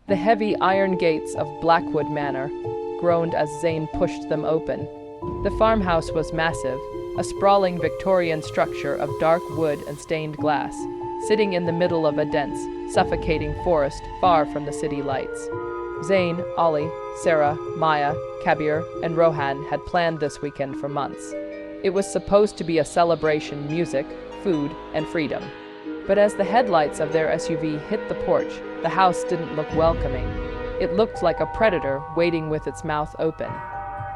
The heavy iron gates of Blackwood Manor groaned as Zane pushed them open. The farmhouse was massive, a sprawling Victorian structure of dark wood and stained glass, sitting in the middle of a dense, suffocating forest far from the city lights. Zane, Ollie, Sarah, Maya, Kabir, and Rohan had planned this weekend for months. It was supposed to be a celebration: music, food, and freedom. But as the headlights of their SUV hit the porch, the house didn't look welcoming. It looked like a predator waiting with its mouth open.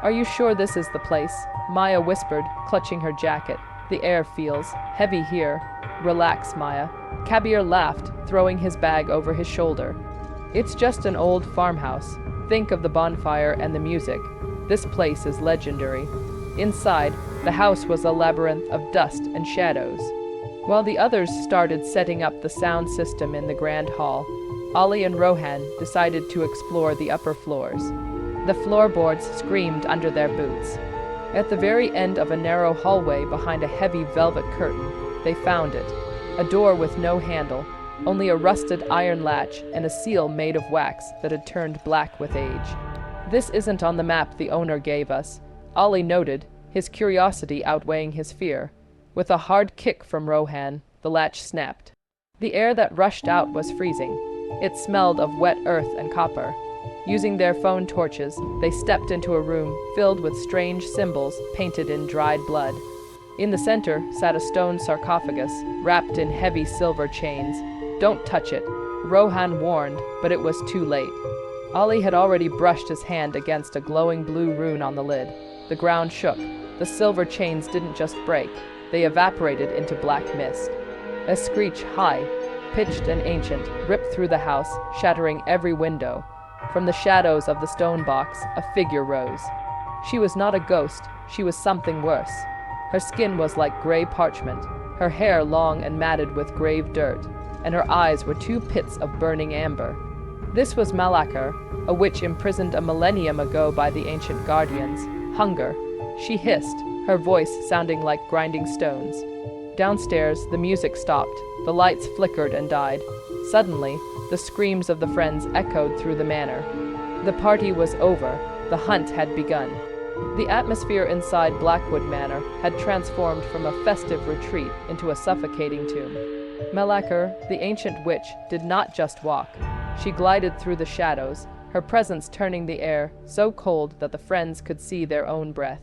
"Are you sure this is the place?" Maya whispered, clutching her jacket. "The air feels heavy here." "Relax, Maya." Kabir laughed, throwing his bag over his shoulder. "It's just an old farmhouse. Think of the bonfire and the music. This place is legendary." Inside, the house was a labyrinth of dust and shadows. While the others started setting up the sound system in the grand hall, Ollie and Rohan decided to explore the upper floors. The floorboards screamed under their boots. At the very end of a narrow hallway behind a heavy velvet curtain, they found it. A door with no handle, only a rusted iron latch and a seal made of wax that had turned black with age. "This isn't on the map the owner gave us," Ollie noted, his curiosity outweighing his fear. With a hard kick from Rohan, the latch snapped. The air that rushed out was freezing. It smelled of wet earth and copper. Using their phone torches, they stepped into a room filled with strange symbols painted in dried blood. In the center sat a stone sarcophagus, wrapped in heavy silver chains. "Don't touch it," Rohan warned, but it was too late. Ollie had already brushed his hand against a glowing blue rune on the lid. The ground shook. The silver chains didn't just break, they evaporated into black mist. A screech, high, pitched and ancient, ripped through the house, shattering every window. From the shadows of the stone box, a figure rose. She was not a ghost, she was something worse. Her skin was like gray parchment, her hair long and matted with grave dirt, and her eyes were two pits of burning amber. This was Malakar, a witch imprisoned a millennium ago by the ancient guardians. "Hunger," she hissed, her voice sounding like grinding stones. Downstairs, the music stopped, the lights flickered and died. Suddenly, the screams of the friends echoed through the manor. The party was over, the hunt had begun. The atmosphere inside Blackwood Manor had transformed from a festive retreat into a suffocating tomb. Malakar, the ancient witch, did not just walk. She glided through the shadows, her presence turning the air so cold that the friends could see their own breath.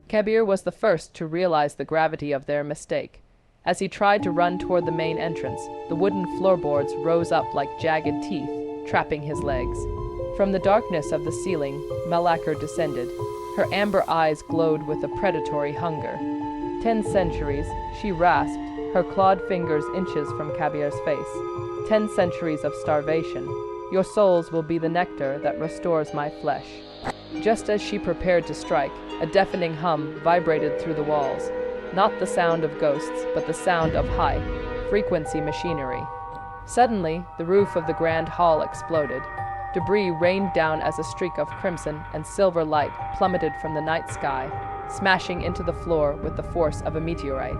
Kabir was the first to realize the gravity of their mistake. As he tried to run toward the main entrance, the wooden floorboards rose up like jagged teeth, trapping his legs. From the darkness of the ceiling, Malakar descended. Her amber eyes glowed with a predatory hunger. 10 centuries, she rasped, her clawed fingers inches from Kabir's face. 10 centuries of starvation. Your souls will be the nectar that restores my flesh. Just as she prepared to strike, a deafening hum vibrated through the walls. Not the sound of ghosts, but the sound of high-frequency machinery. Suddenly, the roof of the grand hall exploded. Debris rained down as a streak of crimson and silver light plummeted from the night sky, smashing into the floor with the force of a meteorite.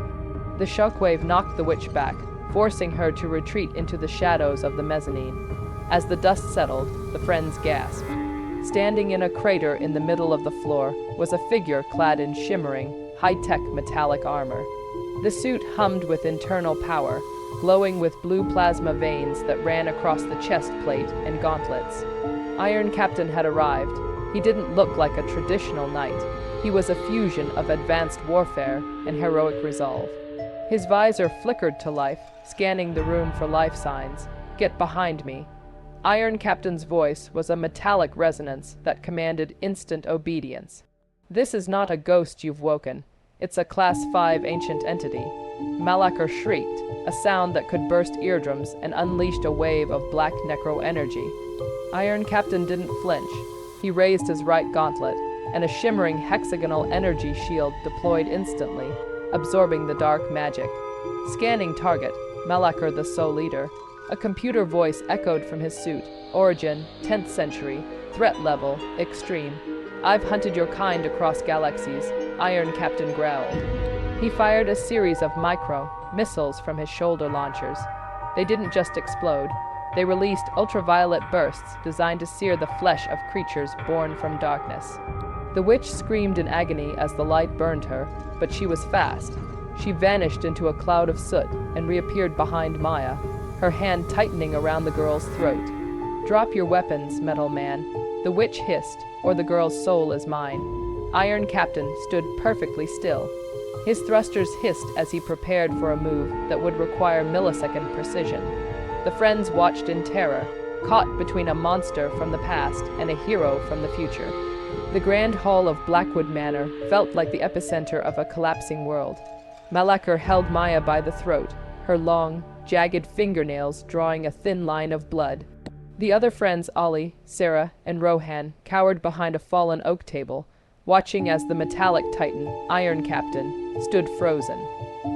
The shockwave knocked the witch back, forcing her to retreat into the shadows of the mezzanine. As the dust settled, the friends gasped. Standing in a crater in the middle of the floor was a figure clad in shimmering, high-tech metallic armor. The suit hummed with internal power, glowing with blue plasma veins that ran across the chest plate and gauntlets. Iron Captain had arrived. He didn't look like a traditional knight. He was a fusion of advanced warfare and heroic resolve. His visor flickered to life, scanning the room for life signs. "Get behind me." Iron Captain's voice was a metallic resonance that commanded instant obedience. "This is not a ghost you've woken. It's a Class 5 ancient entity." Malakar shrieked, a sound that could burst eardrums and unleashed a wave of black necro-energy. Iron Captain didn't flinch. He raised his right gauntlet, and a shimmering hexagonal energy shield deployed instantly, absorbing the dark magic. Scanning target, Malakar the Soul Leader. A computer voice echoed from his suit. "Origin, 10th century. Threat level, extreme. I've hunted your kind across galaxies," Iron Captain growled. He fired a series of missiles from his shoulder launchers. They didn't just explode. They released ultraviolet bursts designed to sear the flesh of creatures born from darkness. The witch screamed in agony as the light burned her, but she was fast. She vanished into a cloud of soot and reappeared behind Maya, her hand tightening around the girl's throat. "Drop your weapons, Metal Man," the witch hissed, "or the girl's soul is mine." Iron Captain stood perfectly still. His thrusters hissed as he prepared for a move that would require millisecond precision. The friends watched in terror, caught between a monster from the past and a hero from the future. The grand hall of Blackwood Manor felt like the epicenter of a collapsing world. Malakar held Maya by the throat, her long, jagged fingernails drawing a thin line of blood. The other friends, Ollie, Sarah, and Rohan, cowered behind a fallen oak table, watching as the metallic titan, Iron Captain, stood frozen.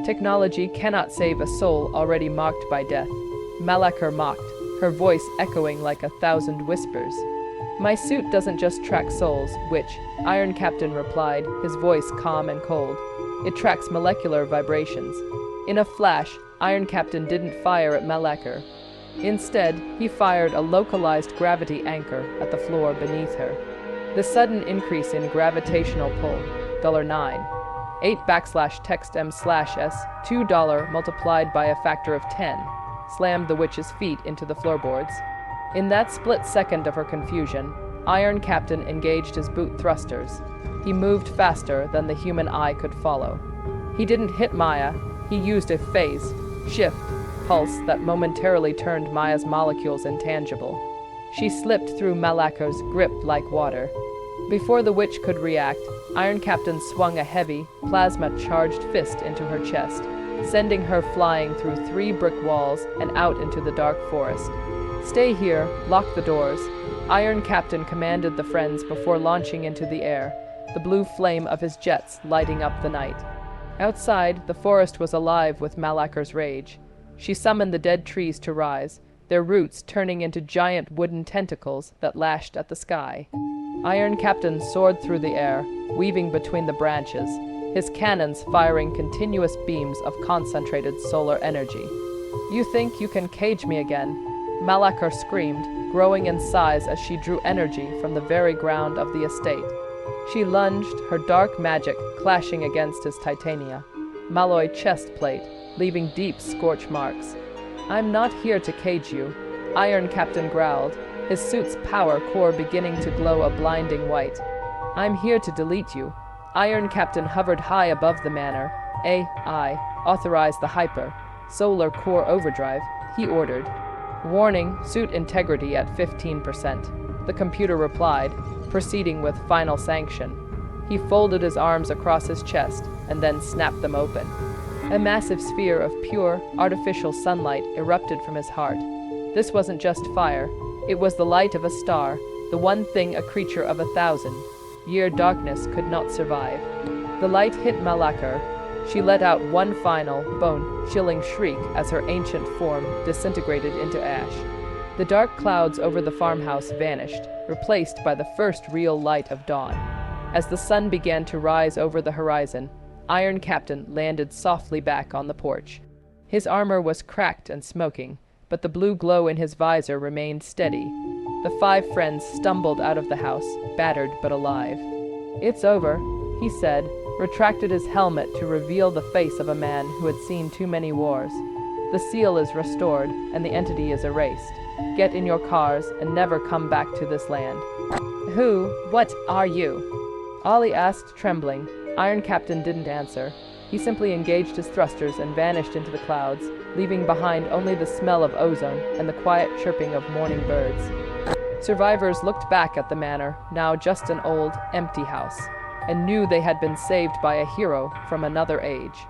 Technology cannot save a soul already mocked by death. Malakar mocked, her voice echoing like 1,000 whispers. "My suit doesn't just track souls, witch," Iron Captain replied, his voice calm and cold. "It tracks molecular vibrations." In a flash, Iron Captain didn't fire at Malakar. Instead, he fired a localized gravity anchor at the floor beneath her. The sudden increase in gravitational pull, $9, 8 \text m/s, $2 multiplied by a factor of 10, slammed the witch's feet into the floorboards. In that split second of her confusion, Iron Captain engaged his boot thrusters. He moved faster than the human eye could follow. He didn't hit Maya, he used a phase, shift, pulse that momentarily turned Maya's molecules intangible. She slipped through Malakar's grip like water. Before the witch could react, Iron Captain swung a heavy, plasma-charged fist into her chest, sending her flying through 3 brick walls and out into the dark forest. "Stay here, lock the doors," Iron Captain commanded the friends before launching into the air, the blue flame of his jets lighting up the night. Outside, the forest was alive with Malakar's rage. She summoned the dead trees to rise, their roots turning into giant wooden tentacles that lashed at the sky. Iron Captain soared through the air, weaving between the branches, his cannons firing continuous beams of concentrated solar energy. "You think you can cage me again?" Malakar screamed, growing in size as she drew energy from the very ground of the estate. She lunged, her dark magic clashing against his titania, malloy chest plate, leaving deep scorch marks. "I'm not here to cage you," Iron Captain growled, his suit's power core beginning to glow a blinding white. "I'm here to delete you." Iron Captain hovered high above the manor. "AI, authorize the hyper, solar core overdrive," he ordered. "Warning, suit integrity at 15%. The computer replied, proceeding with final sanction. He folded his arms across his chest and then snapped them open. A massive sphere of pure, artificial sunlight erupted from his heart. This wasn't just fire. It was the light of a star, the one thing a creature of 1,000-year darkness could not survive. The light hit Malakar. She let out one final, bone-chilling shriek as her ancient form disintegrated into ash. The dark clouds over the farmhouse vanished, replaced by the first real light of dawn. As the sun began to rise over the horizon, Iron Captain landed softly back on the porch. His armor was cracked and smoking, but the blue glow in his visor remained steady. The 5 friends stumbled out of the house, battered but alive. "It's over," he said, retracted his helmet to reveal the face of a man who had seen too many wars. "The seal is restored, and the entity is erased. Get in your cars and never come back to this land." What are you?" Ollie asked, trembling. Iron Captain didn't answer. He simply engaged his thrusters and vanished into the clouds, leaving behind only the smell of ozone and the quiet chirping of morning birds. Survivors looked back at the manor, now just an old, empty house, and knew they had been saved by a hero from another age.